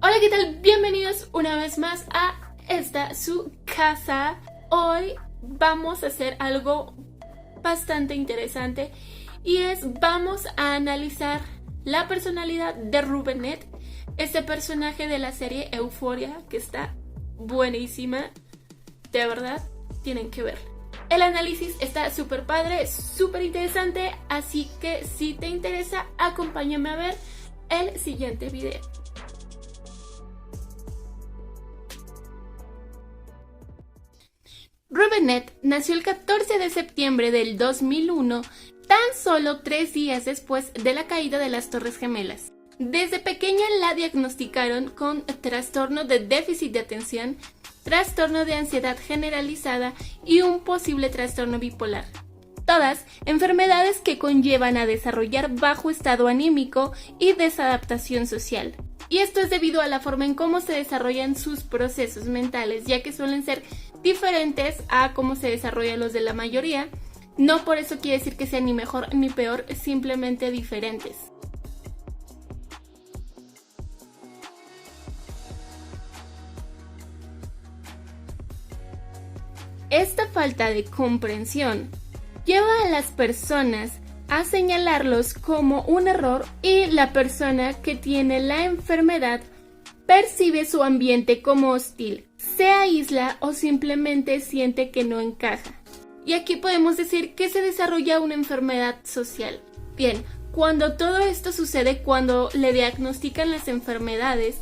Hola, ¿qué tal? Bienvenidos una vez más a esta su casa. Hoy vamos a hacer algo bastante interesante y vamos a analizar la personalidad de Rue Bennett, este personaje de la serie Euphoria que está buenísima, de verdad tienen que verla. El análisis está súper padre, súper interesante, así que si te interesa, acompáñame a ver el siguiente video. Rue Bennett nació el 14 de septiembre del 2001, tan solo 3 días después de la caída de las Torres Gemelas. Desde pequeña la diagnosticaron con trastorno de déficit de atención, trastorno de ansiedad generalizada y un posible trastorno bipolar. Todas enfermedades que conllevan a desarrollar bajo estado anímico y desadaptación social. Y esto es debido a la forma en cómo se desarrollan sus procesos mentales, ya que suelen ser diferentes a cómo se desarrollan los de la mayoría. No por eso quiere decir que sean ni mejor ni peor, simplemente diferentes. Esta falta de comprensión lleva a las personas a señalarlos como un error y la persona que tiene la enfermedad percibe su ambiente como hostil, se aísla o simplemente siente que no encaja. Y aquí podemos decir que se desarrolla una enfermedad social. Bien, cuando todo esto sucede, cuando le diagnostican las enfermedades,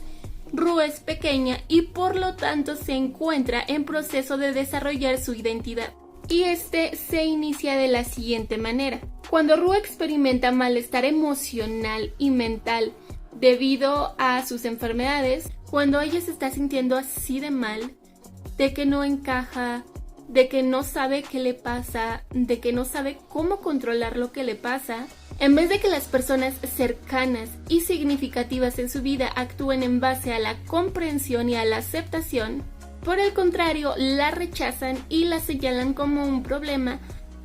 Rue es pequeña y por lo tanto se encuentra en proceso de desarrollar su identidad. Y este se inicia de la siguiente manera. Cuando Rue experimenta malestar emocional y mental debido a sus enfermedades, cuando ella se está sintiendo así de mal, de que no encaja, de que no sabe qué le pasa, de que no sabe cómo controlar lo que le pasa, en vez de que las personas cercanas y significativas en su vida actúen en base a la comprensión y a la aceptación, por el contrario, la rechazan y la señalan como un problema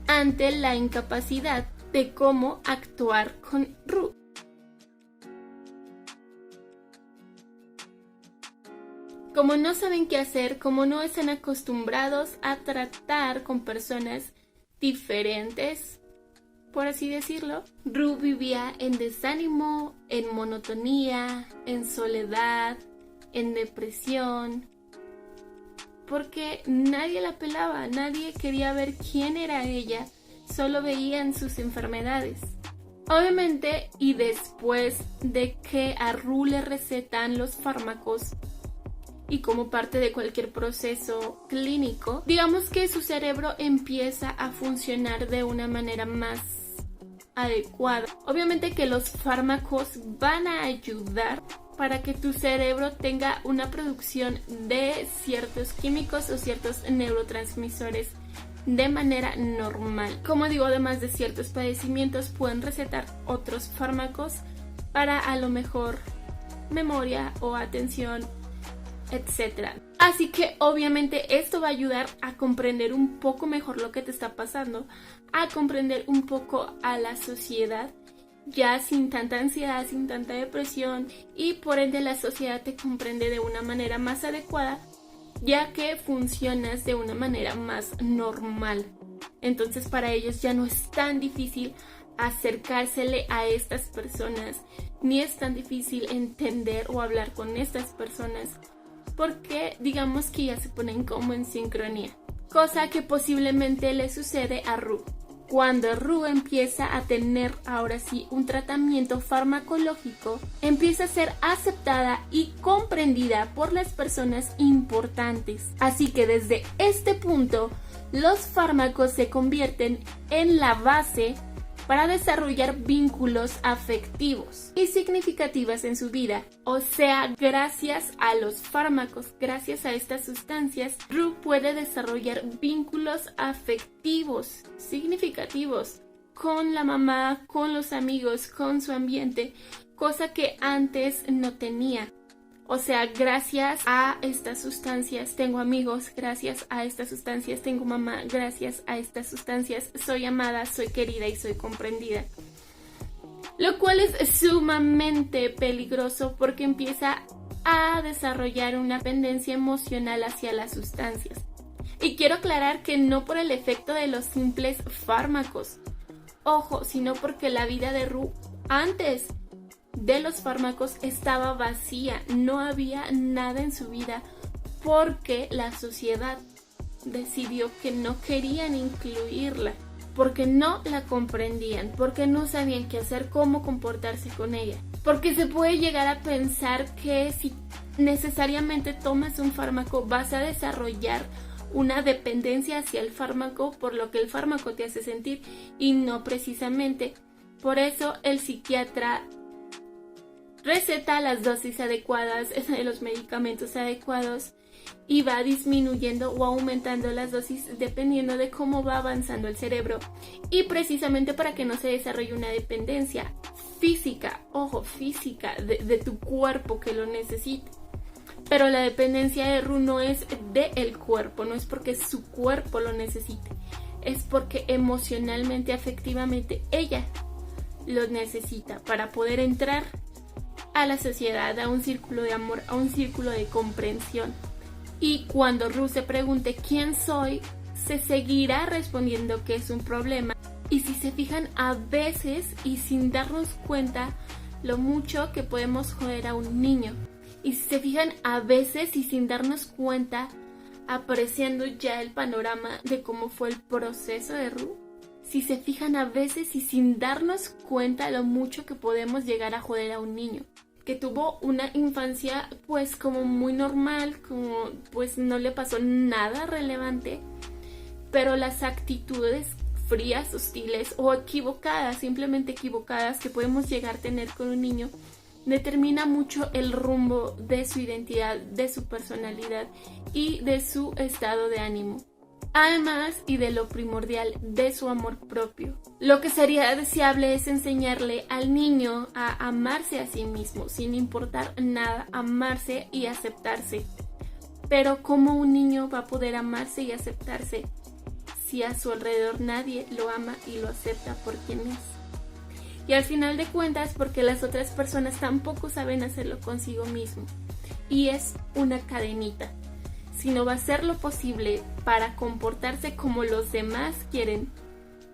ante la incapacidad de cómo actuar con Rue. Como no saben qué hacer, como no están acostumbrados a tratar con personas diferentes, por así decirlo, Rue vivía en desánimo, en monotonía, en soledad, en depresión, porque nadie la pelaba, nadie quería ver quién era ella, solo veían sus enfermedades. Obviamente, y después de que a Rue le recetan los fármacos, y como parte de cualquier proceso clínico, digamos que su cerebro empieza a funcionar de una manera más adecuada. Obviamente que los fármacos van a ayudar para que tu cerebro tenga una producción de ciertos químicos o ciertos neurotransmisores de manera normal. Como digo, además de ciertos padecimientos, pueden recetar otros fármacos para a lo mejor memoria o atención, etc. Así que obviamente esto va a ayudar a comprender un poco mejor lo que te está pasando, a comprender un poco a la sociedad, ya sin tanta ansiedad, sin tanta depresión, y por ende la sociedad te comprende de una manera más adecuada, ya que funcionas de una manera más normal. Entonces para ellos ya no es tan difícil acercársele a estas personas, ni es tan difícil entender o hablar con estas personas, porque digamos que ya se ponen como en sincronía, cosa que posiblemente le sucede a Rue. Cuando Rue empieza a tener ahora sí un tratamiento farmacológico, empieza a ser aceptada y comprendida por las personas importantes. Así que desde este punto, los fármacos se convierten en la base para desarrollar vínculos afectivos y significativas en su vida. O sea, gracias a los fármacos, gracias a estas sustancias, Rue puede desarrollar vínculos afectivos significativos con la mamá, con los amigos, con su ambiente, cosa que antes no tenía. O sea, gracias a estas sustancias tengo amigos, gracias a estas sustancias tengo mamá, gracias a estas sustancias soy amada, soy querida y soy comprendida. Lo cual es sumamente peligroso porque empieza a desarrollar una dependencia emocional hacia las sustancias. Y quiero aclarar que no por el efecto de los simples fármacos, ojo, sino porque la vida de Ru antes de los fármacos estaba vacía, no había nada en su vida porque la sociedad decidió que no querían incluirla, porque no la comprendían, porque no sabían qué hacer, cómo comportarse con ella. Porque se puede llegar a pensar que si necesariamente tomas un fármaco vas a desarrollar una dependencia hacia el fármaco por lo que el fármaco te hace sentir, y no precisamente. Por eso el psiquiatra receta las dosis adecuadas de los medicamentos adecuados y va disminuyendo o aumentando las dosis dependiendo de cómo va avanzando el cerebro, y precisamente para que no se desarrolle una dependencia física, ojo, física de tu cuerpo que lo necesite. Pero la dependencia de Ru no es del cuerpo, no es porque su cuerpo lo necesite, es porque emocionalmente, afectivamente, ella lo necesita para poder entrar a la sociedad, a un círculo de amor, a un círculo de comprensión. Y cuando Ru se pregunte quién soy, se seguirá respondiendo que es un problema. Y si se fijan, a veces y sin darnos cuenta lo mucho que podemos joder a un niño. Y si se fijan, a veces y sin darnos cuenta, apreciando ya el panorama de cómo fue el proceso de Ru, si se fijan, a veces y sin darnos cuenta lo mucho que podemos llegar a joder a un niño que tuvo una infancia pues como muy normal, como pues no le pasó nada relevante, pero las actitudes frías, hostiles o equivocadas, simplemente equivocadas, que podemos llegar a tener con un niño, determina mucho el rumbo de su identidad, de su personalidad y de su estado de ánimo. Además, y de lo primordial, de su amor propio. Lo que sería deseable es enseñarle al niño a amarse a sí mismo, sin importar nada, amarse y aceptarse. Pero ¿cómo un niño va a poder amarse y aceptarse si a su alrededor nadie lo ama y lo acepta por quien es? Y al final de cuentas, porque las otras personas tampoco saben hacerlo consigo mismo. Y es una cadenita. Si no va a hacer lo posible para comportarse como los demás quieren,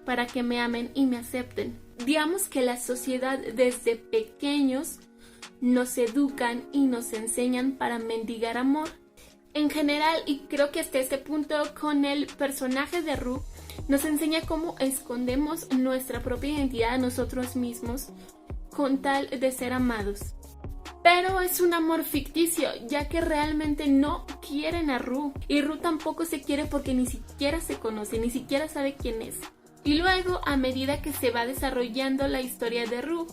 para que me amen y me acepten. Digamos que la sociedad desde pequeños nos educan y nos enseñan para mendigar amor. En general, y creo que hasta este punto con el personaje de Ru, nos enseña cómo escondemos nuestra propia identidad a nosotros mismos con tal de ser amados. Pero es un amor ficticio, ya que realmente no quieren a Ru. Y Ru tampoco se quiere porque ni siquiera se conoce, ni siquiera sabe quién es. Y luego, a medida que se va desarrollando la historia de Ru,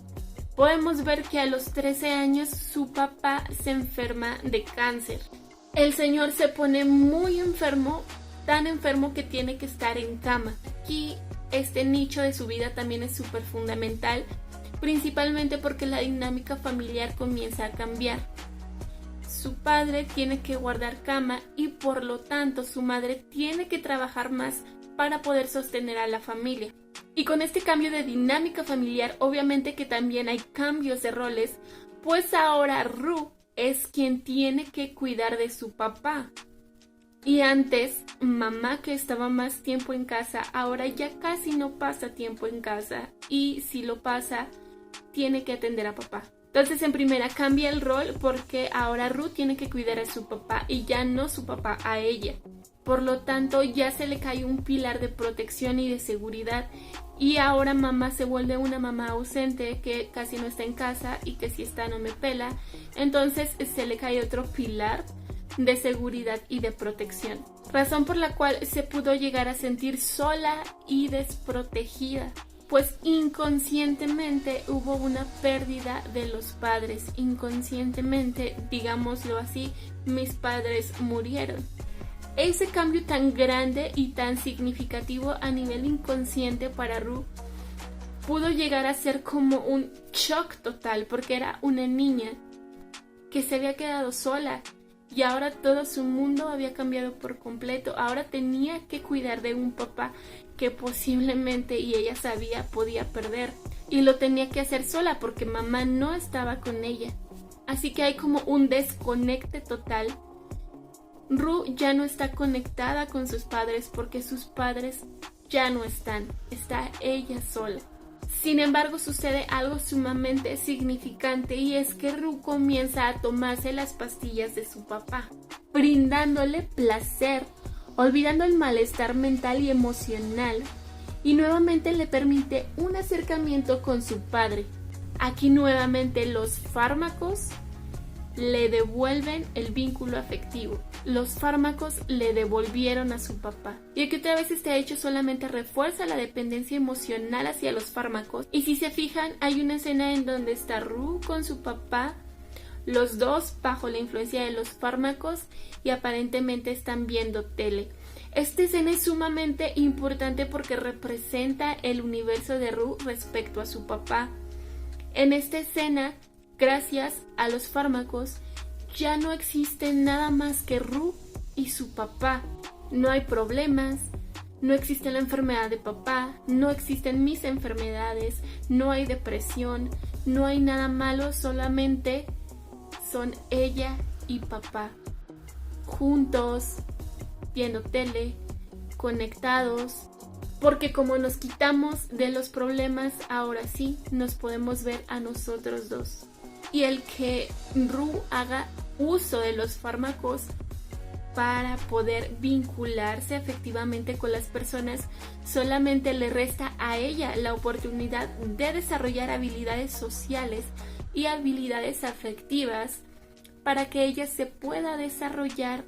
podemos ver que a los 13 años su papá se enferma de cáncer. El señor se pone muy enfermo, tan enfermo que tiene que estar en cama. Y este nicho de su vida también es súper fundamental, principalmente porque la dinámica familiar comienza a cambiar. Su padre tiene que guardar cama y por lo tanto su madre tiene que trabajar más para poder sostener a la familia. Y con este cambio de dinámica familiar, obviamente que también hay cambios de roles, pues ahora Ru es quien tiene que cuidar de su papá. Y antes, mamá, que estaba más tiempo en casa, ahora ya casi no pasa tiempo en casa, y si lo pasa, tiene que atender a papá. Entonces en primera cambia el rol porque ahora Ru tiene que cuidar a su papá y ya no su papá a ella. Por lo tanto ya se le cae un pilar de protección y de seguridad, y ahora mamá se vuelve una mamá ausente que casi no está en casa y que si está no me pela. Entonces se le cae otro pilar de seguridad y de protección, razón por la cual se pudo llegar a sentir sola y desprotegida, pues inconscientemente hubo una pérdida de los padres. Inconscientemente, digámoslo así, mis padres murieron. Ese cambio tan grande y tan significativo a nivel inconsciente para Ru pudo llegar a ser como un shock total, porque era una niña que se había quedado sola y ahora todo su mundo había cambiado por completo. Ahora tenía que cuidar de un papá que posiblemente, y ella sabía, podía perder, y lo tenía que hacer sola porque mamá no estaba con ella. Así que hay como un desconecte total. Ru ya no está conectada con sus padres porque sus padres ya no están, está ella sola. Sin embargo, sucede algo sumamente significante y es que Ru comienza a tomarse las pastillas de su papá, brindándole placer, olvidando el malestar mental y emocional, y nuevamente le permite un acercamiento con su padre. Aquí nuevamente los fármacos le devuelven el vínculo afectivo. Los fármacos le devolvieron a su papá. Y aquí otra vez este hecho solamente refuerza la dependencia emocional hacia los fármacos. Y si se fijan, hay una escena en donde está Ru con su papá, los dos bajo la influencia de los fármacos y aparentemente están viendo tele. Esta escena es sumamente importante porque representa el universo de Ru respecto a su papá. En esta escena, gracias a los fármacos, ya no existe nada más que Ru y su papá. No hay problemas, no existe la enfermedad de papá, no existen mis enfermedades, no hay depresión, no hay nada malo, solamente son ella y papá, juntos, viendo tele, conectados. Porque como nos quitamos de los problemas, ahora sí nos podemos ver a nosotros dos. Y el que Ru haga uso de los fármacos para poder vincularse efectivamente con las personas solamente le resta a ella la oportunidad de desarrollar habilidades sociales y habilidades afectivas para que ella se pueda desarrollar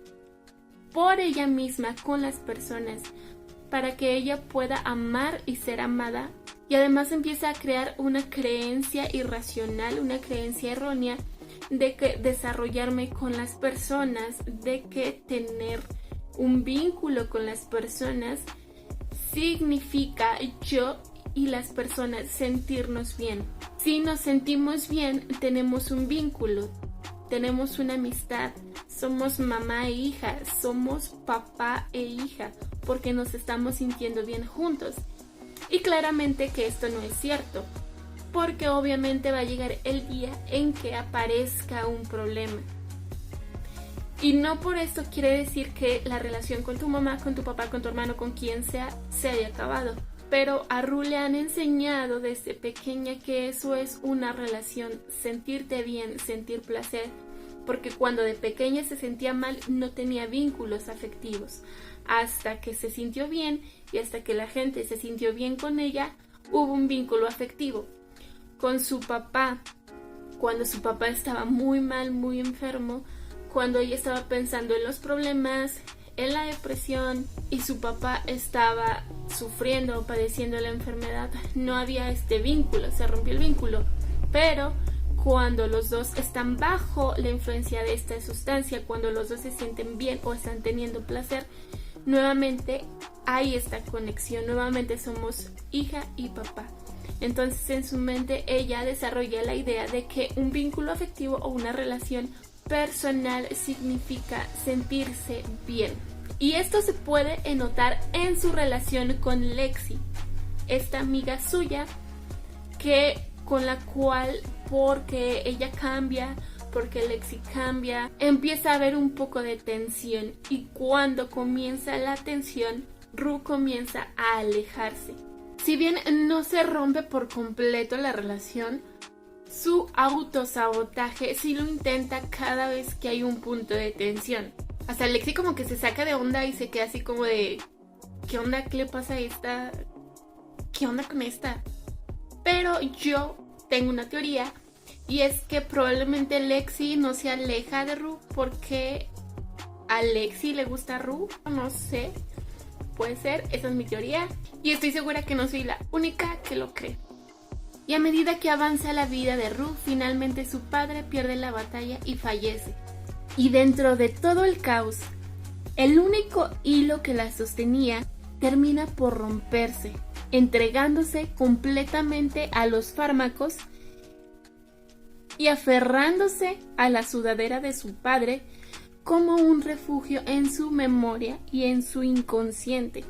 por ella misma con las personas, para que ella pueda amar y ser amada, y además empieza a crear una creencia irracional, una creencia errónea de que desarrollarme con las personas, de que tener un vínculo con las personas significa yo y las personas sentirnos bien. Si nos sentimos bien, tenemos un vínculo, tenemos una amistad, somos mamá e hija, somos papá e hija, porque nos estamos sintiendo bien juntos. Y claramente que esto no es cierto, porque obviamente va a llegar el día en que aparezca un problema. Y no por esto quiere decir que la relación con tu mamá, con tu papá, con tu hermano, con quien sea, se haya acabado. Pero a Ru le han enseñado desde pequeña que eso es una relación, sentirte bien, sentir placer, porque cuando de pequeña se sentía mal no tenía vínculos afectivos. Hasta que se sintió bien y hasta que la gente se sintió bien con ella, hubo un vínculo afectivo. Con su papá, cuando su papá estaba muy mal, muy enfermo, cuando ella estaba pensando en los problemas, en la depresión y su papá estaba sufriendo o padeciendo la enfermedad, no había este vínculo, se rompió el vínculo. Pero cuando los dos están bajo la influencia de esta sustancia, cuando los dos se sienten bien o están teniendo placer, nuevamente hay esta conexión, nuevamente somos hija y papá. Entonces en su mente ella desarrolla la idea de que un vínculo afectivo o una relación personal significa sentirse bien. Y esto se puede notar en su relación con Lexi, esta amiga suya con la cual, porque ella cambia, porque Lexi cambia, empieza a haber un poco de tensión, y cuando comienza la tensión, Ru comienza a alejarse. Si bien no se rompe por completo la relación, su autosabotaje sí lo intenta cada vez que hay un punto de tensión. Hasta Lexi como que se saca de onda y se queda así como de ¿qué onda? ¿Qué le pasa a esta? ¿Qué onda con esta? Pero yo tengo una teoría, y es que probablemente Lexi no se aleja de Ru porque a Lexi le gusta Ru, no sé, puede ser, esa es mi teoría, y estoy segura que no soy la única que lo cree. Y a medida que avanza la vida de Ru, finalmente su padre pierde la batalla y fallece. Y dentro de todo el caos, el único hilo que la sostenía termina por romperse, entregándose completamente a los fármacos y aferrándose a la sudadera de su padre como un refugio en su memoria y en su inconsciente.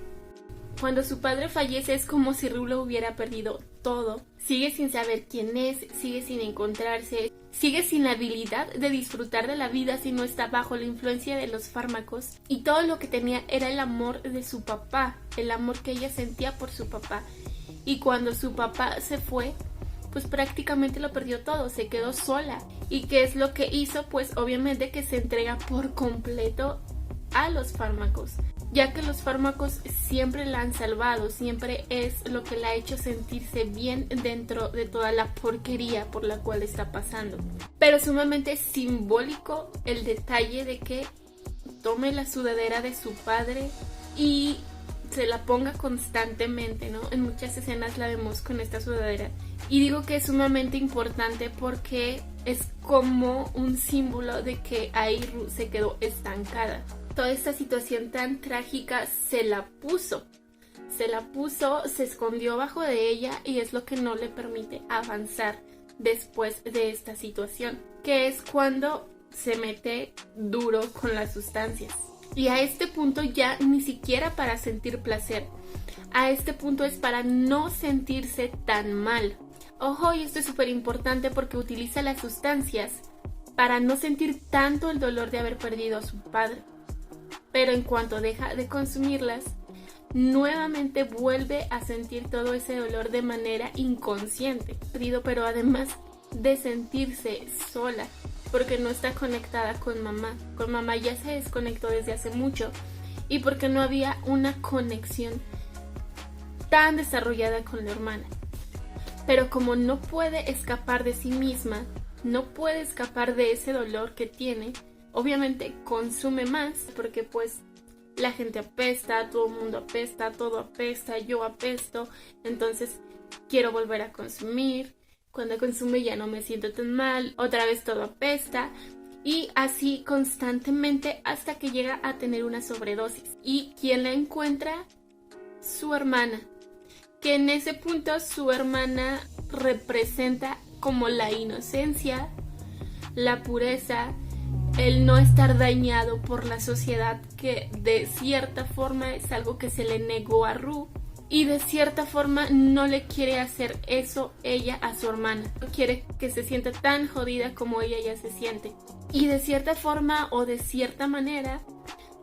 Cuando su padre fallece es como si Ru lo hubiera perdido todo. Sigue sin saber quién es, sigue sin encontrarse, sigue sin la habilidad de disfrutar de la vida si no está bajo la influencia de los fármacos, y todo lo que tenía era el amor de su papá, el amor que ella sentía por su papá. Y cuando su papá se fue, pues prácticamente lo perdió todo, se quedó sola. ¿Y qué es lo que hizo? Pues obviamente que se entrega por completo a los fármacos, ya que los fármacos siempre la han salvado, siempre es lo que la ha hecho sentirse bien dentro de toda la porquería por la cual está pasando. Pero sumamente simbólico el detalle de que tome la sudadera de su padre y se la ponga constantemente, ¿no? En muchas escenas la vemos con esta sudadera. Y digo que es sumamente importante porque es como un símbolo de que ahí Ru se quedó estancada. Toda esta situación tan trágica se la puso, se escondió bajo de ella, y es lo que no le permite avanzar después de esta situación, que es cuando se mete duro con las sustancias. Y a este punto ya ni siquiera para sentir placer, a este punto es para no sentirse tan mal. Ojo, y esto es súper importante porque utiliza las sustancias para no sentir tanto el dolor de haber perdido a su padre. Pero en cuanto deja de consumirlas, nuevamente vuelve a sentir todo ese dolor de manera inconsciente, pero además de sentirse sola, porque no está conectada con mamá. Con mamá ya se desconectó desde hace mucho, y porque no había una conexión tan desarrollada con la hermana. Pero como no puede escapar de sí misma, no puede escapar de ese dolor que tiene, obviamente consume más, porque pues la gente apesta, todo el mundo apesta, todo apesta, yo apesto, entonces quiero volver a consumir. Cuando consume ya no me siento tan mal, otra vez todo apesta, y así constantemente hasta que llega a tener una sobredosis. ¿Y quién la encuentra? Su hermana, que en ese punto su hermana representa como la inocencia, la pureza, el no estar dañado por la sociedad, que de cierta forma es algo que se le negó a Ru, y de cierta forma no le quiere hacer eso ella a su hermana. No quiere que se sienta tan jodida como ella ya se siente. Y de cierta forma o de cierta manera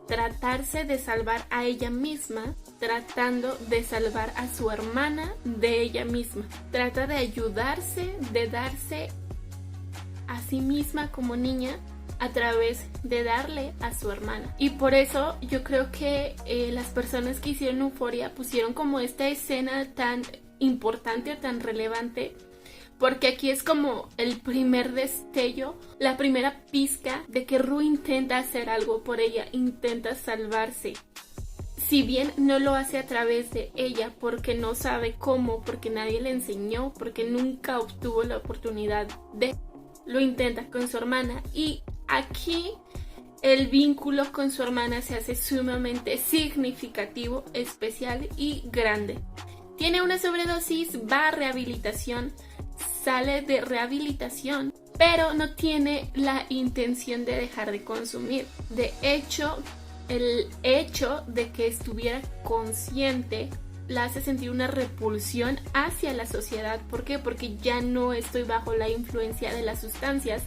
tratarse de salvar a ella misma, tratando de salvar a su hermana de ella misma. Trata de ayudarse, de darse a sí misma como niña a través de darle a su hermana. Y por eso yo creo que las personas que hicieron Euphoria pusieron como esta escena tan importante o tan relevante, porque aquí es como el primer destello, la primera pizca de que Ru intenta hacer algo por ella, intenta salvarse. Si bien no lo hace a través de ella, porque no sabe cómo, porque nadie le enseñó, porque nunca obtuvo la oportunidad de, lo intenta con su hermana. Y aquí el vínculo con su hermana se hace sumamente significativo, especial y grande. Tiene una sobredosis, va a rehabilitación, sale de rehabilitación, pero no tiene la intención de dejar de consumir. De hecho, el hecho de que estuviera consciente la hace sentir una repulsión hacia la sociedad. ¿Por qué? Porque ya no estoy bajo la influencia de las sustancias.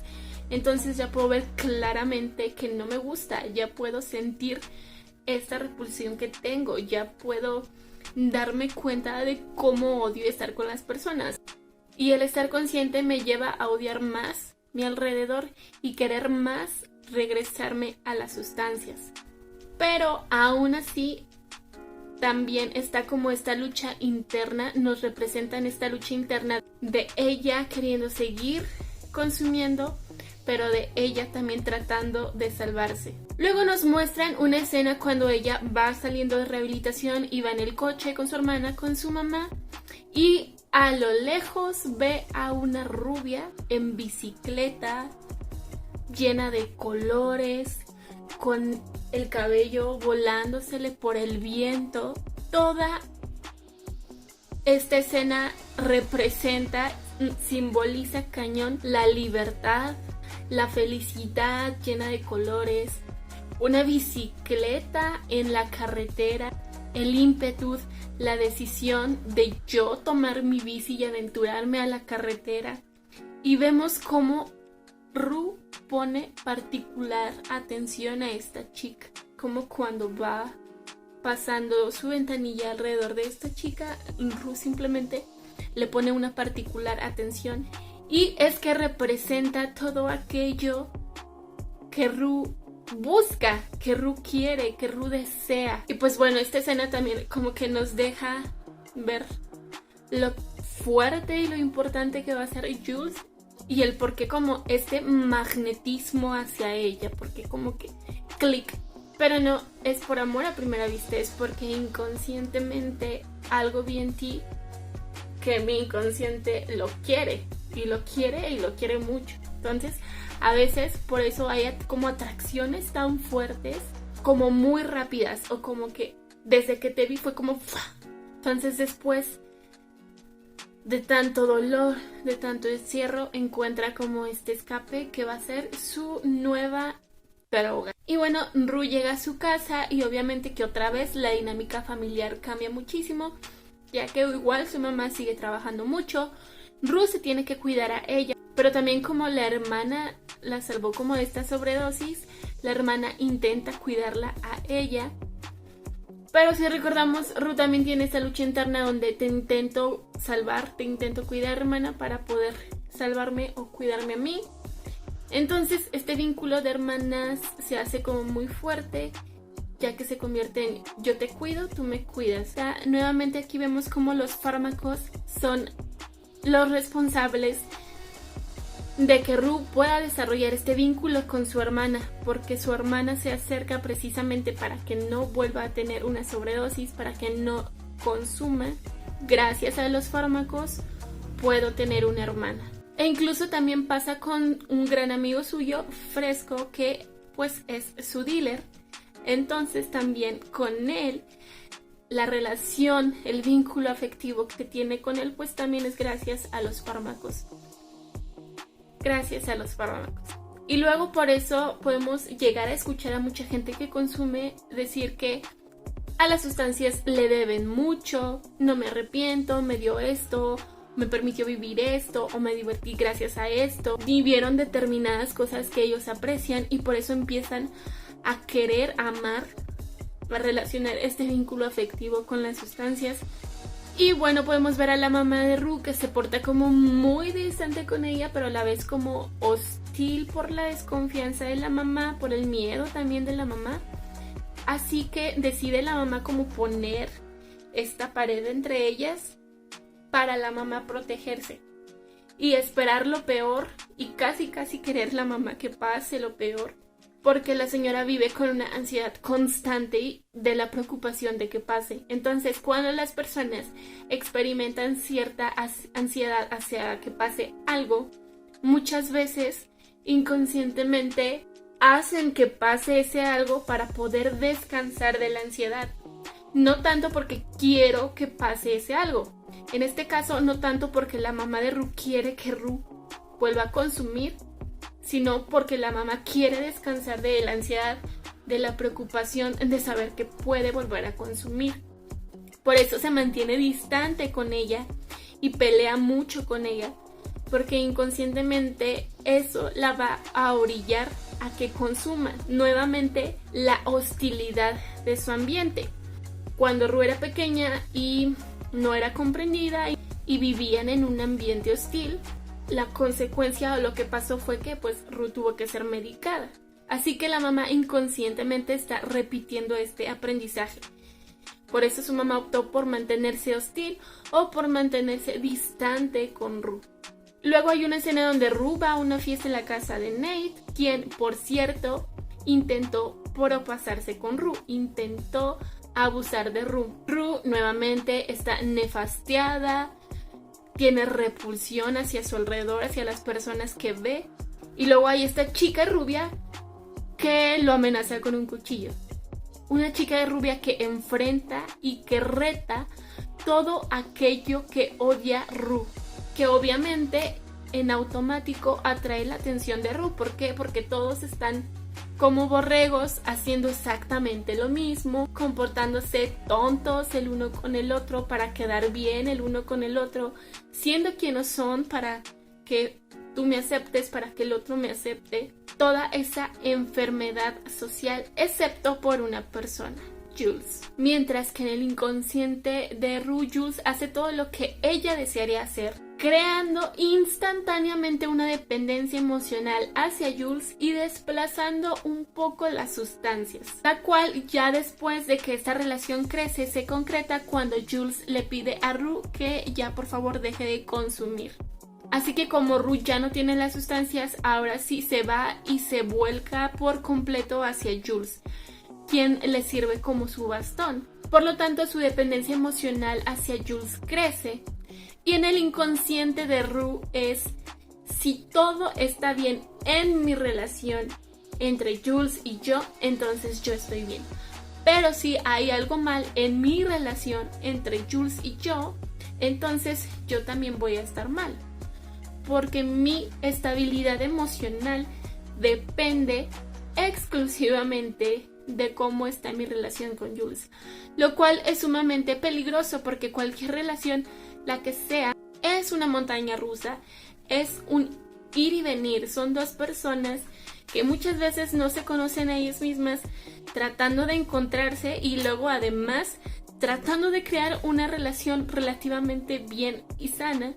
Entonces ya puedo ver claramente que no me gusta, ya puedo sentir esta repulsión que tengo, ya puedo darme cuenta de cómo odio estar con las personas. Y el estar consciente me lleva a odiar más mi alrededor y querer más regresarme a las sustancias. Pero aún así también está como esta lucha interna, nos representan esta lucha interna de ella queriendo seguir consumiendo, pero de ella también tratando de salvarse. Luego nos muestran una escena cuando ella va saliendo de rehabilitación y va en el coche con su hermana, con su mamá, y a lo lejos ve a una rubia en bicicleta, llena de colores, con el cabello volándosele por el viento. Toda esta escena representa, simboliza cañón la libertad, la felicidad llena de colores, una bicicleta en la carretera, el ímpetu, la decisión de yo tomar mi bici y aventurarme a la carretera. Y vemos cómo Ru pone particular atención a esta chica, como cuando va pasando su ventanilla alrededor de esta chica, Ru simplemente le pone una particular atención, y es que representa todo aquello que Ru busca, que Ru quiere, que Ru desea. Y pues bueno, esta escena también como que nos deja ver lo fuerte y lo importante que va a ser Jules y el por qué como este magnetismo hacia ella, porque como que clic. Pero no es por amor a primera vista, es porque inconscientemente algo vi en ti que mi inconsciente lo quiere y lo quiere y lo quiere mucho. Entonces a veces por eso hay como atracciones tan fuertes, como muy rápidas, o como que desde que te vi fue como ¡fua! Entonces después de tanto dolor, de tanto encierro, encuentra como este escape que va a ser su nueva droga. Y bueno, Ru llega a su casa y obviamente que otra vez la dinámica familiar cambia muchísimo, ya que igual su mamá sigue trabajando mucho, Ru se tiene que cuidar a ella, pero también como la hermana la salvó como de esta sobredosis, la hermana intenta cuidarla a ella. Pero si recordamos, Ru también tiene esa lucha interna donde te intento salvar, te intento cuidar, hermana, para poder salvarme o cuidarme a mí. Entonces este vínculo de hermanas se hace como muy fuerte, ya que se convierte en yo te cuido, tú me cuidas. O sea, nuevamente aquí vemos cómo los fármacos son los responsables de que Ru pueda desarrollar este vínculo con su hermana, porque su hermana se acerca precisamente para que no vuelva a tener una sobredosis, para que no consuma. Gracias a los fármacos puedo tener una hermana. E incluso también pasa con un gran amigo suyo, Fresco, que pues es su dealer. Entonces también con él la relación, el vínculo afectivo que tiene con él, pues también es gracias a los fármacos. Gracias a los fármacos. Y luego por eso podemos llegar a escuchar a mucha gente que consume decir que a las sustancias le deben mucho, no me arrepiento, me dio esto, me permitió vivir esto, o me divertí gracias a esto. Vivieron determinadas cosas que ellos aprecian y por eso empiezan a querer amar, a relacionar este vínculo afectivo con las sustancias. Y bueno, podemos ver a la mamá de Ru que se porta como muy distante con ella, pero a la vez como hostil por la desconfianza de la mamá, por el miedo también de la mamá. Así que decide la mamá como poner esta pared entre ellas para la mamá protegerse y esperar lo peor y casi querer la mamá que pase lo peor, porque la señora vive con una ansiedad constante de la preocupación de que pase. Entonces, cuando las personas experimentan cierta ansiedad hacia que pase algo, muchas veces inconscientemente hacen que pase ese algo para poder descansar de la ansiedad. No tanto porque quiero que pase ese algo. En este caso, no tanto porque la mamá de Ru quiere que Ru vuelva a consumir, sino porque la mamá quiere descansar de la ansiedad, de la preocupación de saber que puede volver a consumir. Por eso se mantiene distante con ella y pelea mucho con ella, porque inconscientemente eso la va a orillar a que consuma nuevamente la hostilidad de su ambiente. Cuando Ru era pequeña y no era comprendida y vivían en un ambiente hostil, la consecuencia o lo que pasó fue que pues Ru tuvo que ser medicada. Así que la mamá inconscientemente está repitiendo este aprendizaje. Por eso su mamá optó por mantenerse hostil o por mantenerse distante con Ru. Luego hay una escena donde Ru va a una fiesta en la casa de Nate, quien por cierto intentó propasarse con Ru, intentó abusar de Ru. Ru nuevamente está nefastiada, tiene repulsión hacia su alrededor, hacia las personas que ve. Y luego hay esta chica rubia que lo amenaza con un cuchillo. Una chica rubia que enfrenta y que reta todo aquello que odia Ru. Que obviamente en automático atrae la atención de Ru. ¿Por qué? Porque todos están como borregos haciendo exactamente lo mismo, comportándose tontos el uno con el otro para quedar bien el uno con el otro, siendo quienes son para que tú me aceptes, para que el otro me acepte. Toda esa enfermedad social, excepto por una persona, Jules. Mientras que en el inconsciente de Rue, Jules hace todo lo que ella desearía hacer, creando instantáneamente una dependencia emocional hacia Jules y desplazando un poco las sustancias, la cual ya después de que esta relación crece se concreta cuando Jules le pide a Rue que ya por favor deje de consumir. Así que como Rue ya no tiene las sustancias, ahora sí se va y se vuelca por completo hacia Jules, quien le sirve como su bastón. Por lo tanto, su dependencia emocional hacia Jules crece. Y en el inconsciente de Rue es: si todo está bien en mi relación entre Jules y yo, entonces yo estoy bien. Pero si hay algo mal en mi relación entre Jules y yo, entonces yo también voy a estar mal. Porque mi estabilidad emocional depende exclusivamente de cómo está mi relación con Jules. Lo cual es sumamente peligroso porque cualquier relación, la que sea, es una montaña rusa, es un ir y venir. Son dos personas que muchas veces no se conocen a ellas mismas, tratando de encontrarse y luego además tratando de crear una relación relativamente bien y sana.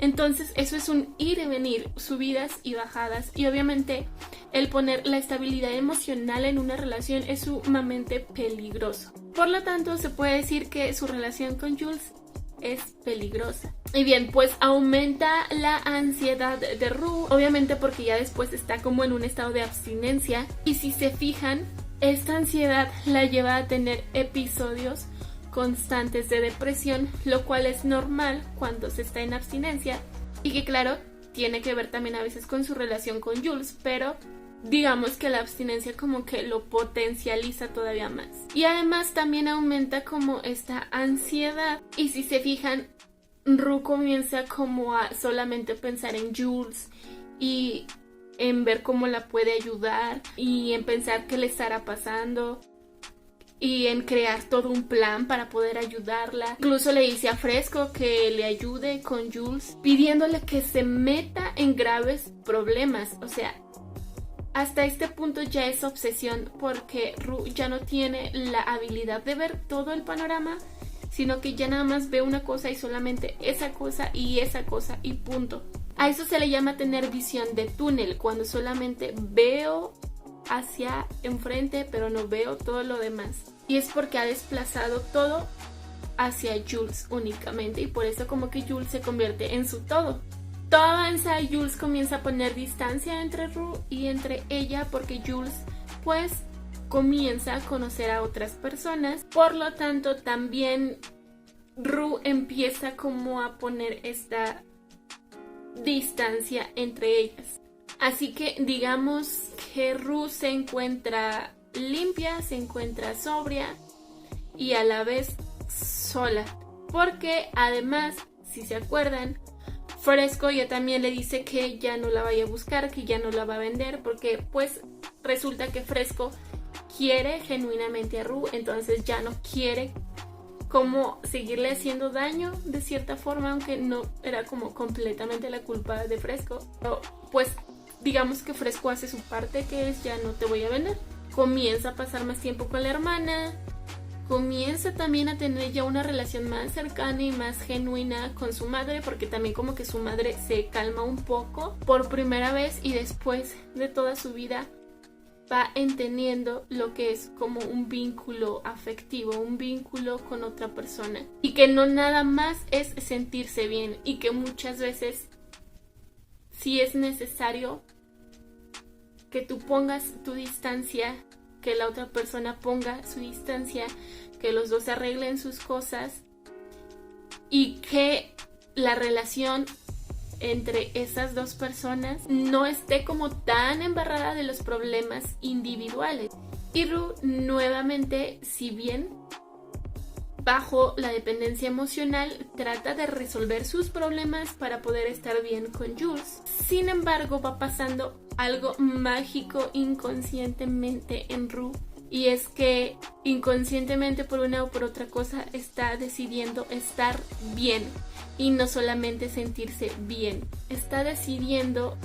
Entonces eso es un ir y venir, subidas y bajadas, y obviamente el poner la estabilidad emocional en una relación es sumamente peligroso. Por lo tanto, se puede decir que su relación con Jules es peligrosa. Y bien, pues aumenta la ansiedad de Rue, obviamente porque ya después está como en un estado de abstinencia, y si se fijan, esta ansiedad la lleva a tener episodios constantes de depresión, lo cual es normal cuando se está en abstinencia y que claro, tiene que ver también a veces con su relación con Jules, pero digamos que la abstinencia como que lo potencializa todavía más. Y además también aumenta como esta ansiedad, y si se fijan, Rue comienza como a solamente pensar en Jules y en ver cómo la puede ayudar y en pensar qué le estará pasando y en crear todo un plan para poder ayudarla. Incluso le dice a Fresco que le ayude con Jules, pidiéndole que se meta en graves problemas. O sea, hasta este punto ya es obsesión, porque Rue ya no tiene la habilidad de ver todo el panorama, sino que ya nada más ve una cosa y solamente esa cosa y punto. A eso se le llama tener visión de túnel, cuando solamente veo hacia enfrente pero no veo todo lo demás, y es porque ha desplazado todo hacia Jules únicamente, y por eso como que Jules se convierte en su todo. Todo avanza y Jules comienza a poner distancia entre Rue y entre ella, porque Jules pues comienza a conocer a otras personas. Por lo tanto también Rue empieza como a poner esta distancia entre ellas. Así que digamos que Rue se encuentra limpia, se encuentra sobria y a la vez sola. Porque además, si se acuerdan, Fresco ya también le dice que ya no la vaya a buscar, que ya no la va a vender, porque pues resulta que Fresco quiere genuinamente a Rue, entonces ya no quiere como seguirle haciendo daño de cierta forma, aunque no era como completamente la culpa de Fresco. Pero pues digamos que Fresco hace su parte, que es: ya no te voy a vender. Comienza a pasar más tiempo con la hermana, comienza también a tener ya una relación más cercana y más genuina con su madre, porque también como que su madre se calma un poco por primera vez, y después de toda su vida va entendiendo lo que es como un vínculo afectivo, un vínculo con otra persona, y que no nada más es sentirse bien, y que muchas veces sí es necesario que tú pongas tu distancia, que la otra persona ponga su distancia, que los dos arreglen sus cosas y que la relación entre esas dos personas no esté como tan embarrada de los problemas individuales. Y Rue nuevamente, si bien bajo la dependencia emocional, trata de resolver sus problemas para poder estar bien con Jules. Sin embargo, va pasando algo mágico inconscientemente en Rue, y es que inconscientemente por una o por otra cosa está decidiendo estar bien y no solamente sentirse bien. Está decidiendo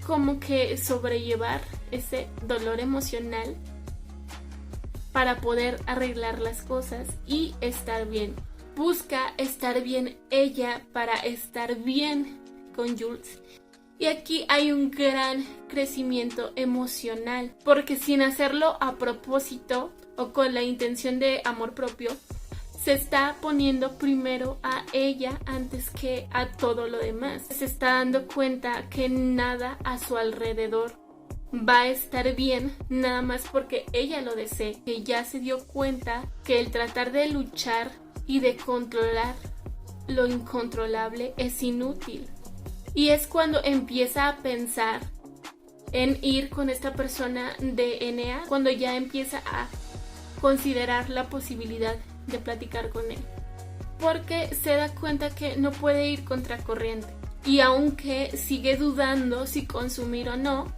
como que sobrellevar ese dolor emocional para poder arreglar las cosas y estar bien. Busca estar bien ella para estar bien con Jules. Y aquí hay un gran crecimiento emocional, porque sin hacerlo a propósito o con la intención de amor propio, se está poniendo primero a ella antes que a todo lo demás. Se está dando cuenta que nada a su alrededor va a estar bien nada más porque ella lo desee, que ya se dio cuenta que el tratar de luchar y de controlar lo incontrolable es inútil. Y es cuando empieza a pensar en ir con esta persona de NA, cuando ya empieza a considerar la posibilidad de platicar con él. Porque se da cuenta que no puede ir contracorriente. Y aunque sigue dudando si consumir o no,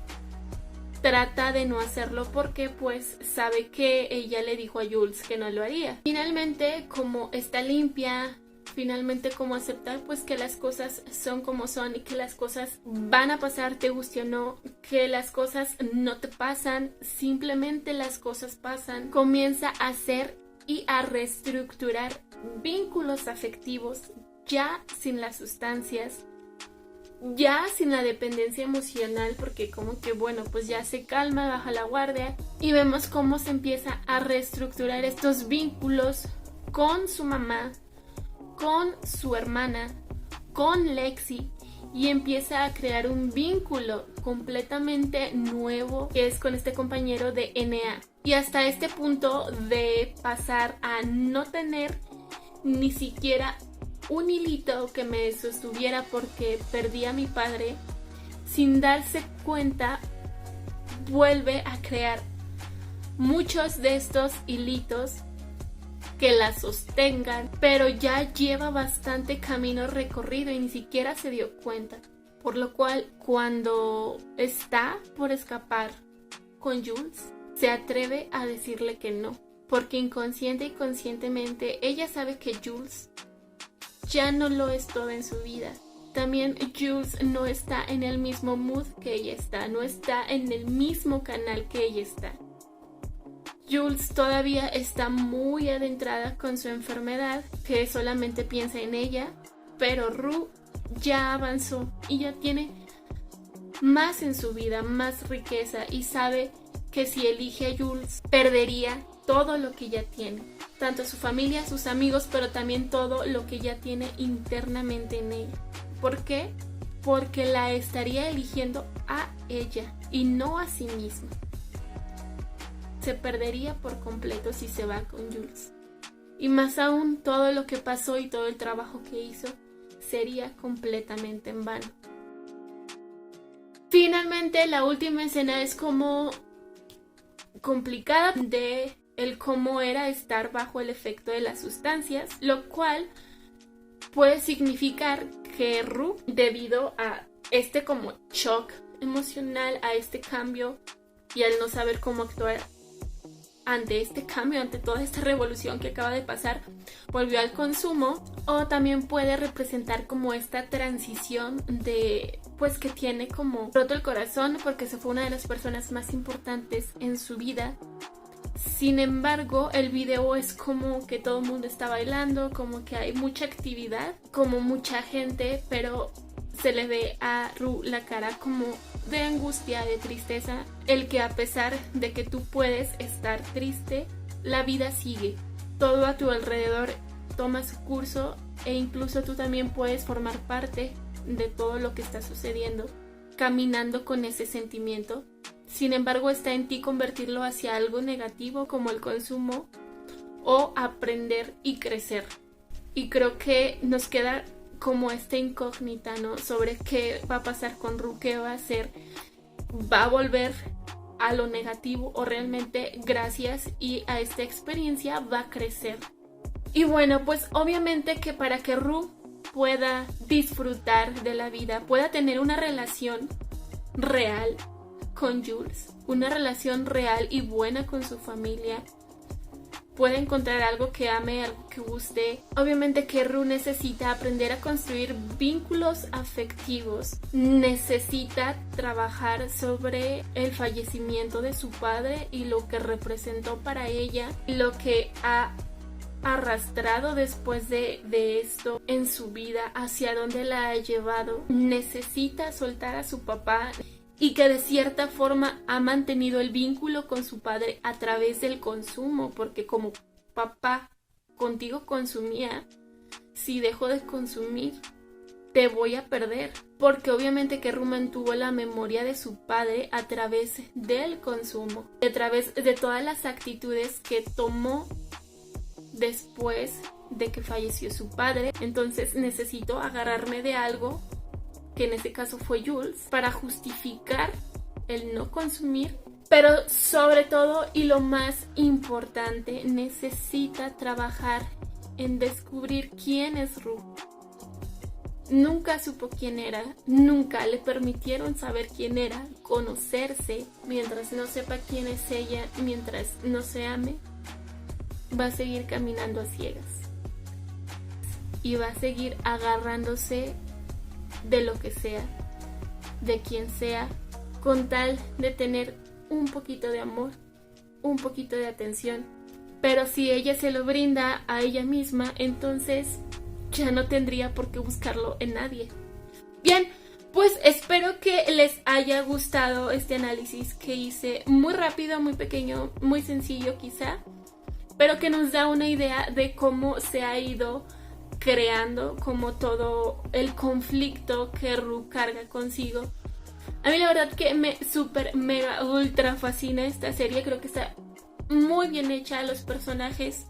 trata de no hacerlo porque pues sabe que ella le dijo a Jules que no lo haría. Finalmente, como está limpia, finalmente como aceptar pues que las cosas son como son y que las cosas van a pasar, te guste o no, que las cosas no te pasan, simplemente las cosas pasan, comienza a hacer y a reestructurar vínculos afectivos ya sin las sustancias, ya sin la dependencia emocional, porque como que bueno, pues ya se calma, baja la guardia y vemos cómo se empieza a reestructurar estos vínculos con su mamá, con su hermana, con Lexi, y empieza a crear un vínculo completamente nuevo que es con este compañero de NA. Y hasta este punto de pasar a no tener ni siquiera un hilito que me sostuviera porque perdí a mi padre, sin darse cuenta vuelve a crear muchos de estos hilitos que la sostengan, pero ya lleva bastante camino recorrido y ni siquiera se dio cuenta. Por lo cual, cuando está por escapar con Jules, se atreve a decirle que no, porque inconsciente y conscientemente ella sabe que Jules ya no lo es todo en su vida. También Jules no está en el mismo mood que ella está, no está en el mismo canal que ella está. Jules todavía está muy adentrada con su enfermedad, que solamente piensa en ella, pero Rue ya avanzó y ya tiene más en su vida, más riqueza, y sabe que si elige a Jules perdería todo lo que ya tiene, tanto su familia, sus amigos, pero también todo lo que ya tiene internamente en ella. ¿Por qué? Porque la estaría eligiendo a ella y no a sí misma. Se perdería por completo si se va con Jules. Y más aún, todo lo que pasó y todo el trabajo que hizo sería completamente en vano. Finalmente, la última escena es como complicada de el cómo era estar bajo el efecto de las sustancias, lo cual puede significar que Rue, debido a este como shock emocional, a este cambio y al no saber cómo actuar ante este cambio, ante toda esta revolución que acaba de pasar, volvió al consumo. O también puede representar como esta transición de pues que tiene como roto el corazón porque se fue una de las personas más importantes en su vida. Sin embargo, el video es como que todo el mundo está bailando, como que hay mucha actividad, como mucha gente, pero se le ve a Rue la cara como de angustia, de tristeza, el que a pesar de que tú puedes estar triste, la vida sigue. Todo a tu alrededor toma su curso e incluso tú también puedes formar parte de todo lo que está sucediendo, caminando con ese sentimiento. Sin embargo, está en ti convertirlo hacia algo negativo como el consumo o aprender y crecer. Y creo que nos queda como esta incógnita, ¿no? Sobre qué va a pasar con Rue, qué va a hacer, va a volver a lo negativo o realmente gracias y a esta experiencia va a crecer. Y bueno, pues obviamente que para que Rue pueda disfrutar de la vida, pueda tener una relación real con Jules, una relación real y buena con su familia. Puede encontrar algo que ame, algo que guste. Obviamente que Rue necesita aprender a construir vínculos afectivos. Necesita trabajar sobre el fallecimiento de su padre y lo que representó para ella, lo que ha arrastrado después de esto en su vida, hacia dónde la ha llevado. Necesita soltar a su papá y que de cierta forma ha mantenido el vínculo con su padre a través del consumo, porque como papá contigo consumía, si dejo de consumir te voy a perder, porque obviamente que Rue mantuvo la memoria de su padre a través del consumo, a través de todas las actitudes que tomó después de que falleció su padre. Entonces necesito agarrarme de algo, que en este caso fue Jules, para justificar el no consumir. Pero sobre todo, y lo más importante, necesita trabajar en descubrir quién es Rue. Nunca supo quién era, nunca le permitieron saber quién era, conocerse. Mientras no sepa quién es ella, mientras no se ame, va a seguir caminando a ciegas. Y va a seguir agarrándose de lo que sea, de quien sea, con tal de tener un poquito de amor, un poquito de atención. Pero si ella se lo brinda a ella misma, entonces ya no tendría por qué buscarlo en nadie. Bien, pues espero que les haya gustado este análisis que hice, muy rápido, muy pequeño, muy sencillo quizá, pero que nos da una idea de cómo se ha ido creando, como todo el conflicto que Rue carga consigo. A mí la verdad que me super mega ultra fascina esta serie. Creo que está muy bien hecha, los personajes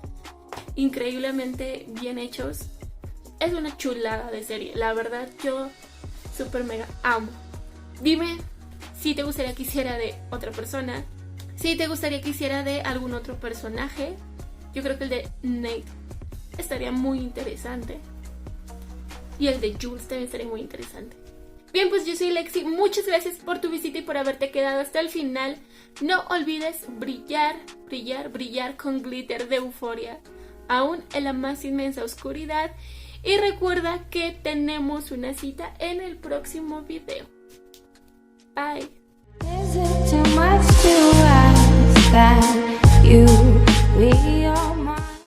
increíblemente bien hechos. Es una chulada de serie, la verdad yo super mega amo. Dime si te gustaría que hiciera de otra persona, si te gustaría que hiciera de algún otro personaje. Yo creo que el de Nate estaría muy interesante. Y el de Jules también estaría muy interesante. Bien, pues yo soy Lexi. Muchas gracias por tu visita y por haberte quedado hasta el final. No olvides brillar, brillar, brillar con glitter de euforia, aún en la más inmensa oscuridad. Y recuerda que tenemos una cita en el próximo video. Bye.